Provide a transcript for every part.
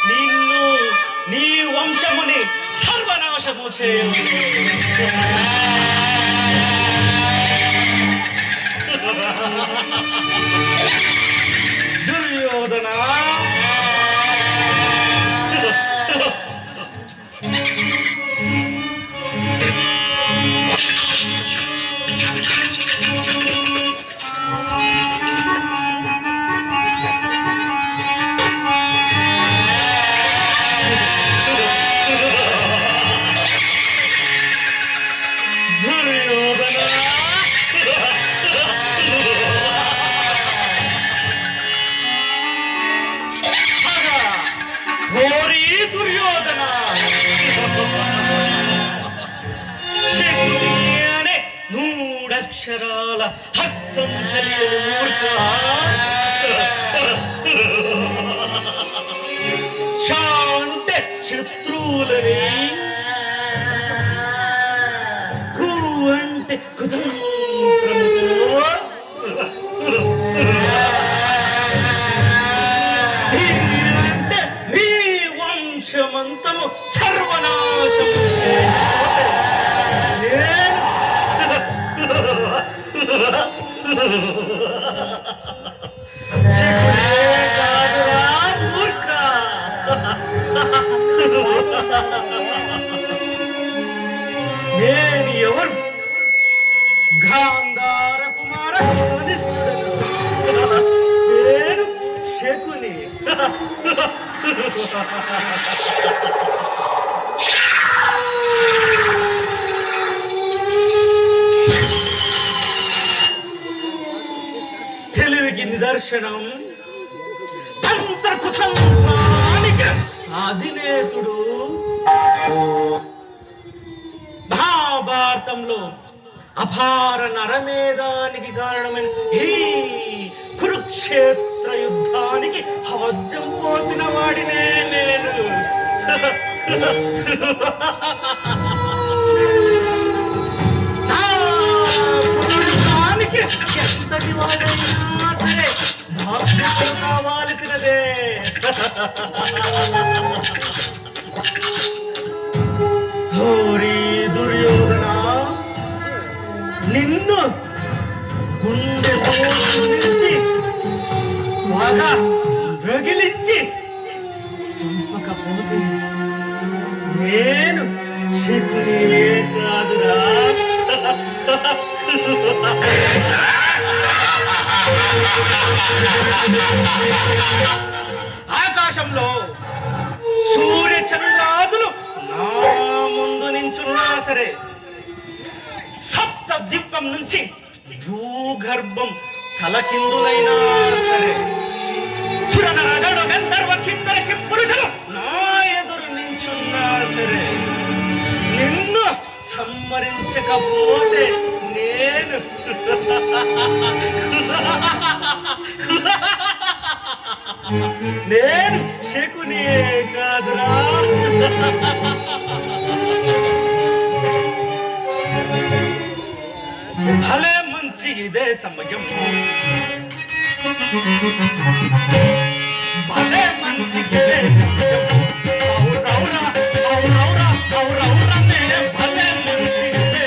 నిన్ను నీ వంశముని సర్వనాశము చేయు. దుర్యోధన, అక్షరాల అర్థం తెలియని మూర్ఖ, శాంటే శత్రువులని, కు అంటే కుతంత్రముతో, అంటే నీ వంశమంతము సర్వనాశము నేను ఎవరు? గాంధార కుమార కనిష్ఠుడను. నేను శకుని. తెలివికి నిదర్శనం తంత్ర కుతంత్రానికి అధినేతుడు. మహాభారతంలో అపార నరమేధానికి కారణమైన ఈ కురుక్షేత్ర యుద్ధానికి ఆద్యం పోసిన వాడినే నేను. ఎంతటి వాడైనా సరే భాగ్యం కావాల్సినదే. హోరీ దుర్యోధన, నిన్ను గుండె నుంచి బాగా రగిలించి చంపకపోతే నేను శకునే కాదురా. ఆకాశంలో సూర్య చంద్రాదులు నా ముందు నించున్నా సరే, సప్త ద్వీపం నుంచి భూగర్భం తలకిందులైనా సరే, సురనరగడ గంధర్వ కిన్నర కింపురుషులు నా ఎదురు నించున్నా సరే, నిన్ను సంహరించకపోతే నేను నేను శకునే కాదురా. భలే మంచి ఇదే సమయం, భలే మంచి ఇదే సమయం. అవురౌరా అవురౌరా అవురౌరా నే భలే మంచి ఇదే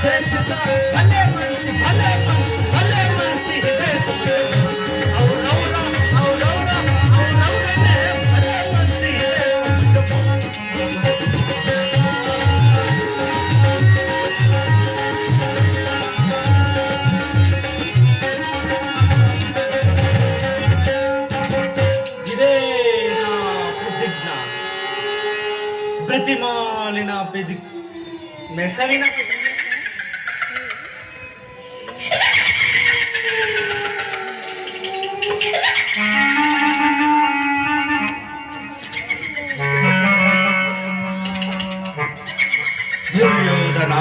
భలే మంచి భలే మంచి భలే మంచి దేశము ఔరౌరా ఔరౌరా ఔరౌరనే భలే మంచి ఇదే నా ప్రతిజ్ఞ ప్రతిమాలిన మెసవిన దుర్యోధన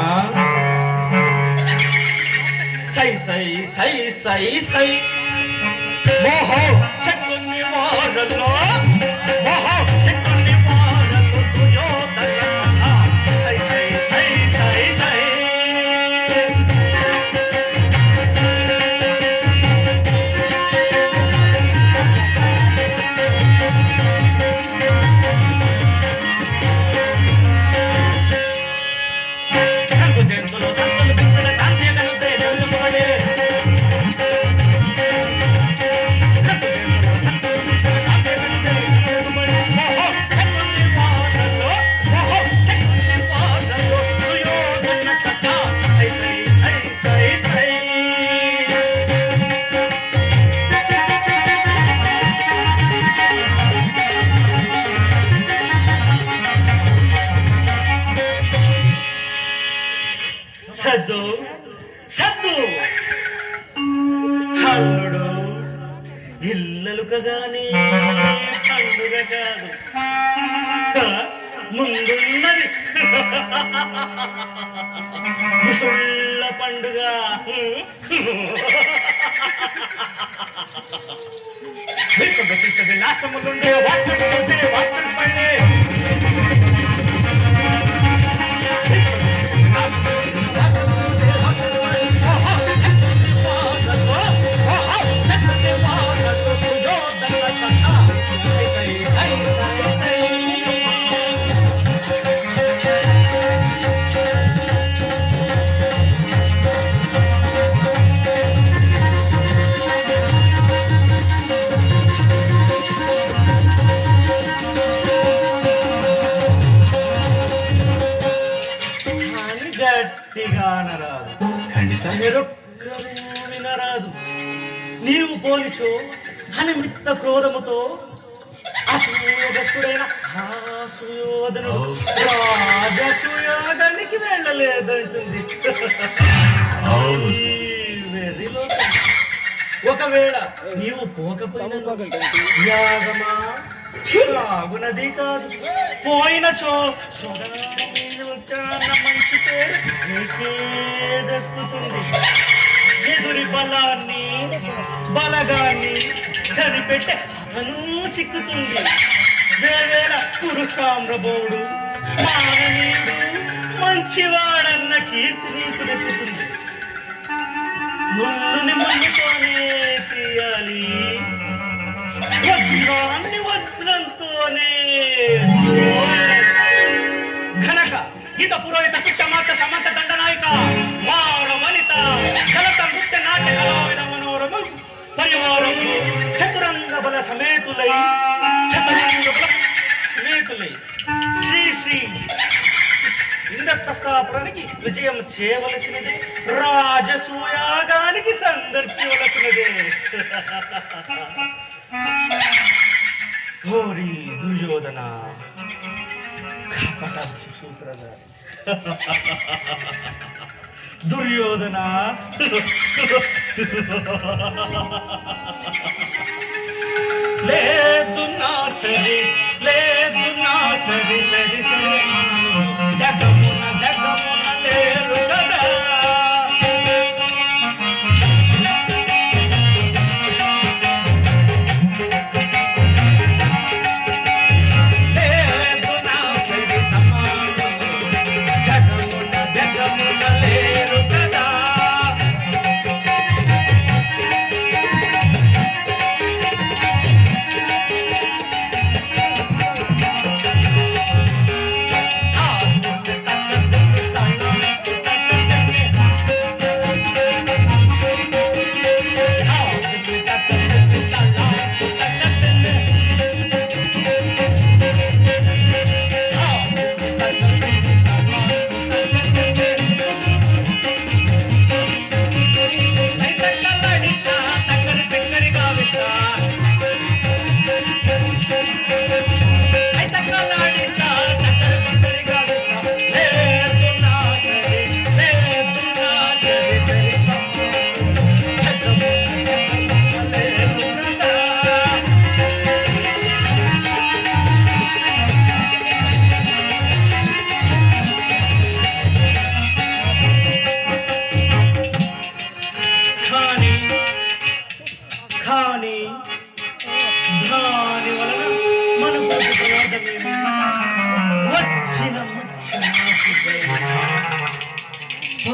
సై సై సై సై సై మోహ శకుని వారలో మోహ శకుని వారలో సుయోధన సై సై సై సై సై జంతులు సంతులు పెంచిన కాంతి కనుతే జంతుపడే సద్దు సద్దు అల్లుడు ఇల్లలుకగానే పండుగ కాదు ముందున్నది ముసుళ్ళ పండుగ శిష్య విలాసములుండే వార్తలు వార్తలు పడే గట్టిగా అనరాదు వినరాదు నీవు పోలిచో అనిమిత్త క్రోధముతో అసూయదస్తుడైన సుయోధనుడు రాజసూయాగానికి వెళ్ళలేదంటుంది ఒకవేళ నీవు పోకపోయిన యాగమా రాగునది కాదు పోయినచో మంచి పేరు నీకే దక్కుతుంది ఎదురి బలగాన్ని కనిపెట్టే అతను చిక్కుతుంది వేవేళ పురుషామ్రబోడు మాననీయుడు మంచివాడన్న కీర్తి నీకు దక్కుతుంది ముళ్ళుని ముళ్ళుతోనే తీయాలి వజ్రాన్ని వజ్రంతోనే ఘనక హిత పురోహిత కుట్ట మాత సమంత దండనాయక వార వనిత కలత నృత్య నాట్య కళావిద మనోరమ పరివారము చతురంగ బల సమేతులై శ్రీ శ్రీ ఇంద్రప్రస్థాపురానికి విజయం చేయవలసినదే రాజసూయాగానికి సందర్శించవలసినదే హోరీ దుర్యోధన సూత్రధారి దుర్యోధన లేదు నా సరి సరి సరి జగమున లేరు కదా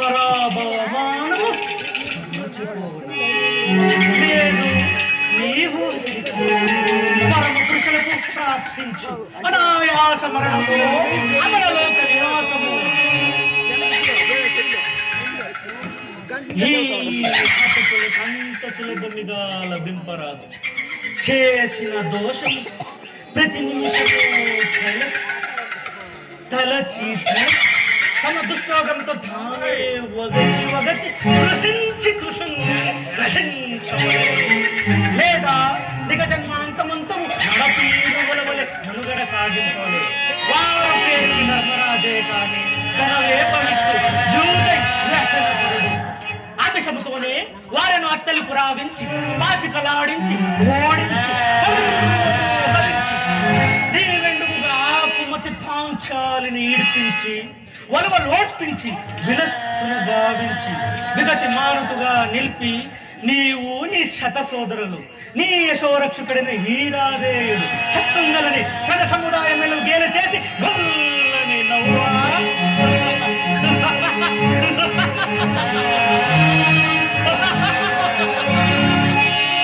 పరాభవమానము లేదు నీవు పరమ పురుషులకు ప్రాప్తించు అనాయాస మరణము అమరలోక వినాశము. ఈ పాపకులకు అంత సులభమిగా లభింపరాదు. చేసిన దోషము ప్రతి నిమిషము తలచి తమ దుష్టోగంతో తానే వగచి రసించవలెను. లేదా నిగజన్మాంతమంతము నడపీరువల వలె మనుగడ సాగించాలి. వారు పేరుకి ధర్మరాజే కానీ తన వేపమిట్టు జూదై వ్యసనపరుడు. ఆమిషముతోనే వారిని అత్తలకు రావించి పాచికలాడించి ఓడించి సంహరించి నీవెండుగుగా ఆకుమతి పాంచాలిని ఈడ్పించి వలువ లోడ్పించి విలస్తును గావించి విగతి మానుతుగా నిలిపి నీవు నీ శత సోదరులు నీ యశోరక్షకుడైన హీరాదేవుడు సత్తుంగలని ప్రజ సముదాయం గేల చేసి గొల్లని నవ్వా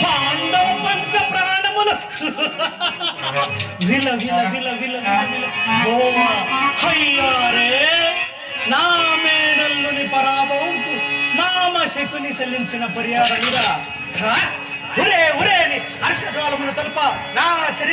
పాండవ పంచ ప్రాణములు విల విల విల విల హయ్యారే నా మేనల్లుని పరాభవంకు మామ శకుని చెల్లించిన పర్యావరణిగా ఉరే ఉరే హర్షకాలమును తల్ప నా చరి